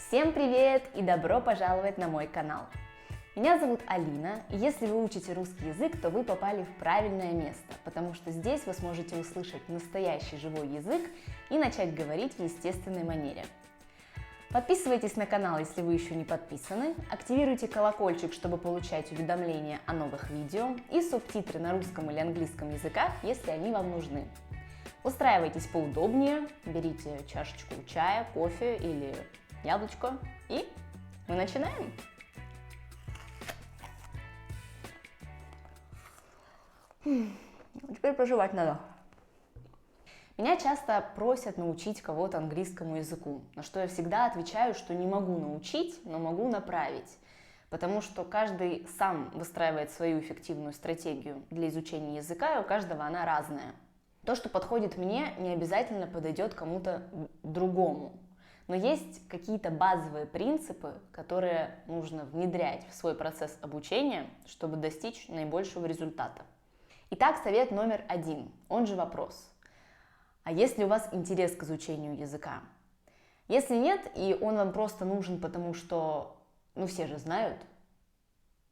Всем привет и добро пожаловать на мой канал. Меня зовут Алина, и если вы учите русский язык, то вы попали в правильное место, потому что здесь вы сможете услышать настоящий живой язык и начать говорить в естественной манере. Подписывайтесь на канал, если вы еще не подписаны, активируйте колокольчик, чтобы получать уведомления о новых видео и субтитры на русском или английском языках, если они вам нужны. Устраивайтесь поудобнее, берите чашечку чая, кофе или яблочко, и мы начинаем! Теперь пожевать надо. Меня часто просят научить кого-то английскому языку, на что я всегда отвечаю, что не могу научить, но могу направить, потому что каждый сам выстраивает свою эффективную стратегию для изучения языка, и у каждого она разная. То, что подходит мне, не обязательно подойдет кому-то другому. Но есть какие-то базовые принципы, которые нужно внедрять в свой процесс обучения, чтобы достичь наибольшего результата. Итак, совет номер 1, он же вопрос. А есть ли у вас интерес к изучению языка? Если нет, и он вам просто нужен, потому что, все же знают,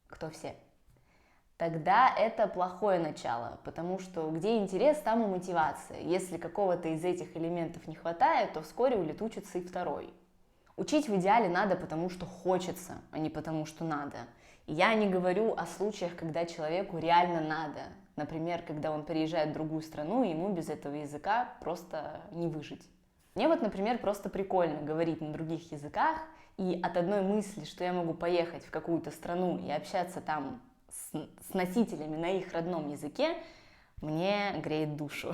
кто все, тогда это плохое начало, потому что где интерес, там и мотивация. Если какого-то из этих элементов не хватает, то вскоре улетучится и второй. Учить в идеале надо, потому что хочется, а не потому что надо. И я не говорю о случаях, когда человеку реально надо. Например, когда он переезжает в другую страну, и ему без этого языка просто не выжить. Мне например, просто прикольно говорить на других языках, и от одной мысли, что я могу поехать в какую-то страну и общаться там с носителями на их родном языке, мне греет душу.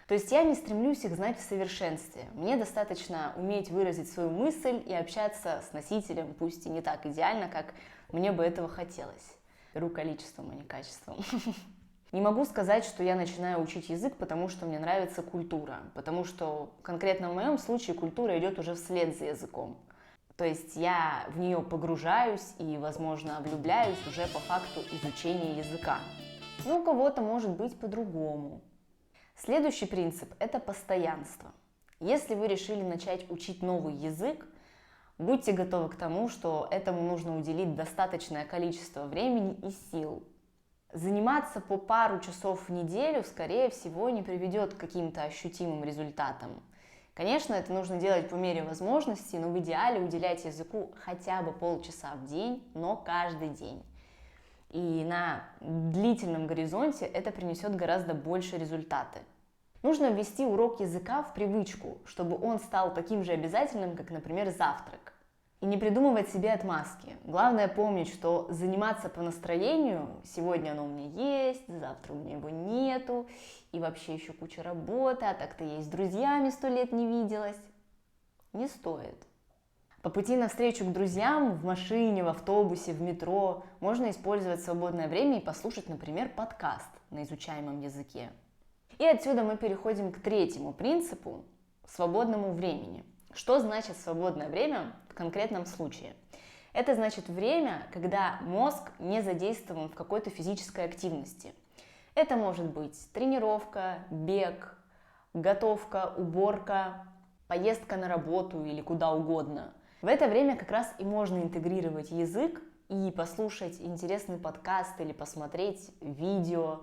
То есть я не стремлюсь их знать в совершенстве. Мне достаточно уметь выразить свою мысль и общаться с носителем, пусть и не так идеально, как мне бы этого хотелось. Беру количеством, а не качеством. Не могу сказать, что я начинаю учить язык, потому что мне нравится культура, потому что конкретно в моем случае культура идет уже вслед за языком. То есть я в нее погружаюсь и, возможно, влюбляюсь уже по факту изучения языка. Но у кого-то может быть по-другому. Следующий принцип – это постоянство. Если вы решили начать учить новый язык, будьте готовы к тому, что этому нужно уделить достаточное количество времени и сил. Заниматься по пару часов в неделю, скорее всего, не приведет к каким-то ощутимым результатам. Конечно, это нужно делать по мере возможности, но в идеале уделять языку хотя бы полчаса в день, но каждый день. И на длительном горизонте это принесет гораздо больше результаты. Нужно ввести урок языка в привычку, чтобы он стал таким же обязательным, как, например, завтрак. И не придумывать себе отмазки. Главное помнить, что заниматься по настроению, сегодня оно у меня есть, завтра у меня его нету, и вообще еще куча работы, а так-то я и с друзьями 100 лет не виделась, не стоит. По пути навстречу к друзьям в машине, в автобусе, в метро можно использовать свободное время и послушать, например, подкаст на изучаемом языке. И отсюда мы переходим к третьему принципу – свободному времени. Что значит свободное время в конкретном случае? Это значит время, когда мозг не задействован в какой-то физической активности. Это может быть тренировка, бег, готовка, уборка, поездка на работу или куда угодно. В это время как раз и можно интегрировать язык и послушать интересный подкаст или посмотреть видео.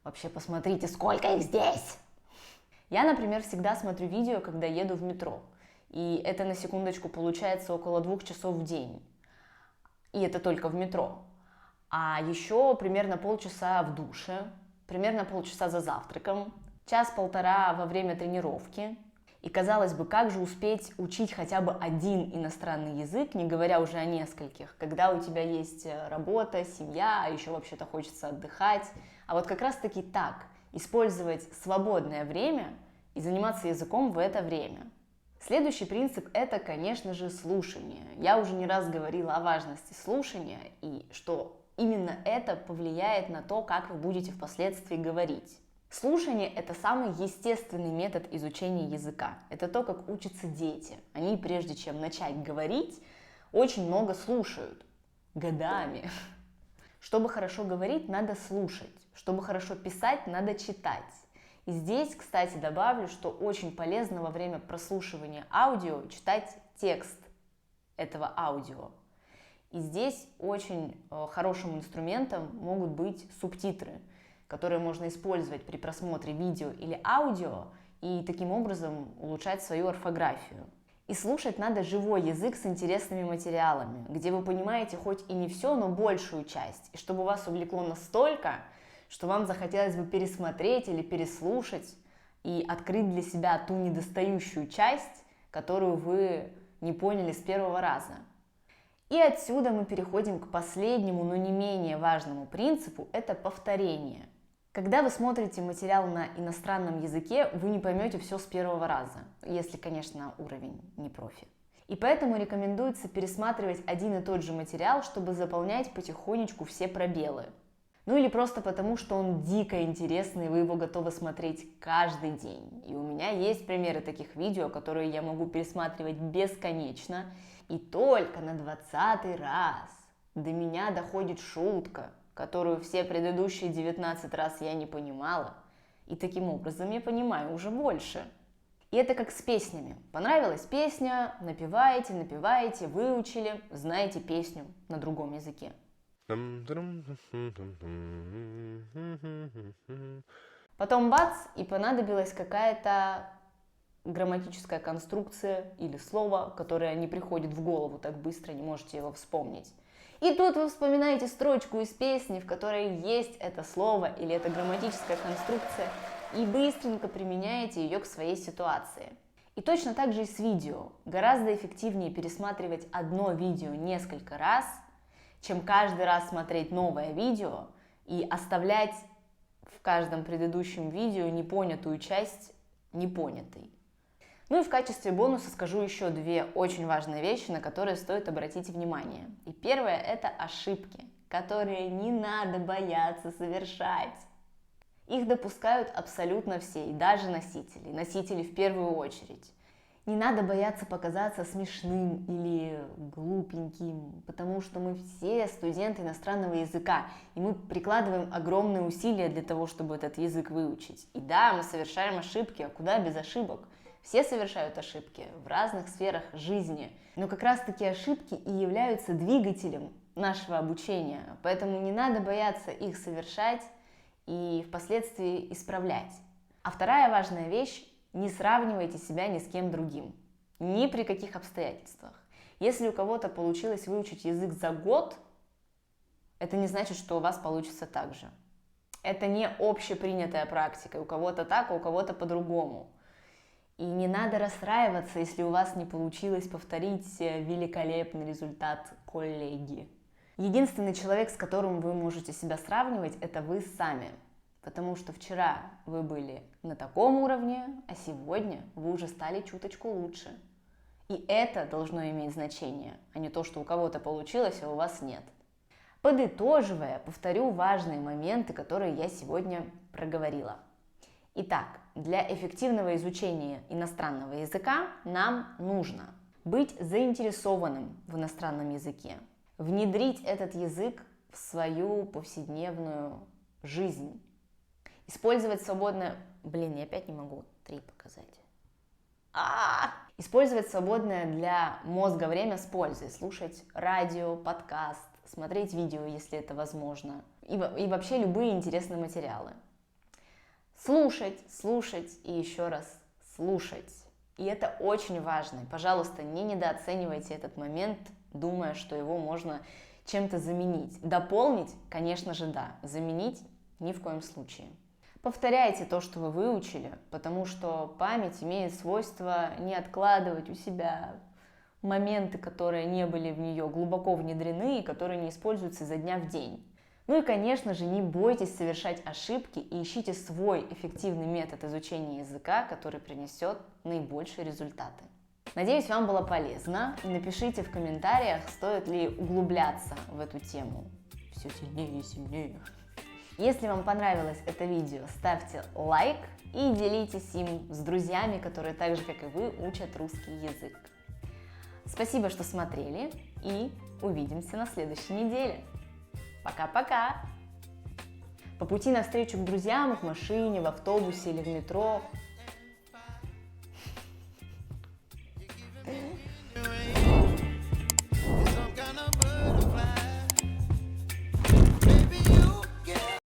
Вообще посмотрите, сколько их здесь! Я, например, всегда смотрю видео, когда еду в метро. И это, на секундочку, получается около 2 часов в день. И это только в метро. А еще примерно полчаса в душе, примерно полчаса за завтраком, час-полтора во время тренировки. И, казалось бы, как же успеть учить хотя бы один иностранный язык, не говоря уже о нескольких, когда у тебя есть работа, семья, а еще вообще-то хочется отдыхать. А вот как раз-таки так, использовать свободное время и заниматься языком в это время. Следующий принцип – это, конечно же, слушание. Я уже не раз говорила о важности слушания и что именно это повлияет на то, как вы будете впоследствии говорить. Слушание – это самый естественный метод изучения языка. Это то, как учатся дети. Они, прежде чем начать говорить, очень много слушают. Годами. Чтобы хорошо говорить, надо слушать. Чтобы хорошо писать, надо читать. И здесь, кстати, добавлю, что очень полезно во время прослушивания аудио читать текст. этого аудио. И здесь очень хорошим инструментом могут быть субтитры, которые можно использовать при просмотре видео или аудио и таким образом улучшать свою орфографию. И слушать надо живой язык с интересными материалами, где вы понимаете хоть и не все, но большую часть, и чтобы вас увлекло настолько, что вам захотелось бы пересмотреть или переслушать и открыть для себя ту недостающую часть, которую вы не поняли с первого раза. И отсюда мы переходим к последнему, но не менее важному принципу – это повторение. Когда вы смотрите материал на иностранном языке, вы не поймете все с первого раза, если, конечно, уровень не профи. И поэтому рекомендуется пересматривать один и тот же материал, чтобы заполнять потихонечку все пробелы. Ну или просто потому, что он дико интересный, и вы его готовы смотреть каждый день. И у меня есть примеры таких видео, которые я могу пересматривать бесконечно, и только на 20-й раз до меня доходит шутка, которую все предыдущие 19 раз я не понимала, и таким образом я понимаю уже больше. И это как с песнями. Понравилась песня, напеваете, выучили, знаете песню на другом языке. Потом бац, и понадобилась какая-то грамматическая конструкция или слово, которое не приходит в голову так быстро, не можете его вспомнить. И тут вы вспоминаете строчку из песни, в которой есть это слово или эта грамматическая конструкция, и быстренько применяете ее к своей ситуации. И точно так же и с видео. Гораздо эффективнее пересматривать одно видео несколько раз, чем каждый раз смотреть новое видео и оставлять в каждом предыдущем видео непонятую часть непонятой. Ну и в качестве бонуса скажу еще две очень важные вещи, на которые стоит обратить внимание. И первое – это ошибки, которые не надо бояться совершать. Их допускают абсолютно все, и даже носители. Носители в первую очередь. Не надо бояться показаться смешным или глупеньким, потому что мы все студенты иностранного языка, и мы прикладываем огромные усилия для того, чтобы этот язык выучить. И да, мы совершаем ошибки, а куда без ошибок? Все совершают ошибки в разных сферах жизни, но как раз-таки ошибки и являются двигателем нашего обучения, поэтому не надо бояться их совершать и впоследствии исправлять. А вторая важная вещь – не сравнивайте себя ни с кем другим, ни при каких обстоятельствах. Если у кого-то получилось выучить язык за год, это не значит, что у вас получится так же. Это не общепринятая практика, у кого-то так, а у кого-то по-другому. И не надо расстраиваться, если у вас не получилось повторить великолепный результат коллеги. Единственный человек, с которым вы можете себя сравнивать, это вы сами. Потому что вчера вы были на таком уровне, а сегодня вы уже стали чуточку лучше. И это должно иметь значение, а не то, что у кого-то получилось, а у вас нет. Подытоживая, повторю важные моменты, которые я сегодня проговорила. Итак, для эффективного изучения иностранного языка нам нужно быть заинтересованным в иностранном языке, внедрить этот язык в свою повседневную жизнь, использовать свободное... я опять не могу 3 показать. Использовать свободное для мозга время с пользой, слушать радио, подкаст, смотреть видео, если это возможно, и вообще любые интересные материалы. Слушать и еще раз слушать. И это очень важно. Пожалуйста, не недооценивайте этот момент, думая, что его можно чем-то заменить. Дополнить, конечно же, да. Заменить ни в коем случае. Повторяйте то, что вы выучили, потому что память имеет свойство не откладывать у себя моменты, которые не были в нее глубоко внедрены и которые не используются изо дня в день. Ну и, конечно же, не бойтесь совершать ошибки и ищите свой эффективный метод изучения языка, который принесет наибольшие результаты. Надеюсь, вам было полезно. И напишите в комментариях, стоит ли углубляться в эту тему все сильнее и сильнее. Если вам понравилось это видео, ставьте лайк и делитесь им с друзьями, которые так же, как и вы, учат русский язык. Спасибо, что смотрели, и увидимся на следующей неделе. Пока-пока! По пути навстречу к друзьям, в машине, в автобусе или в метро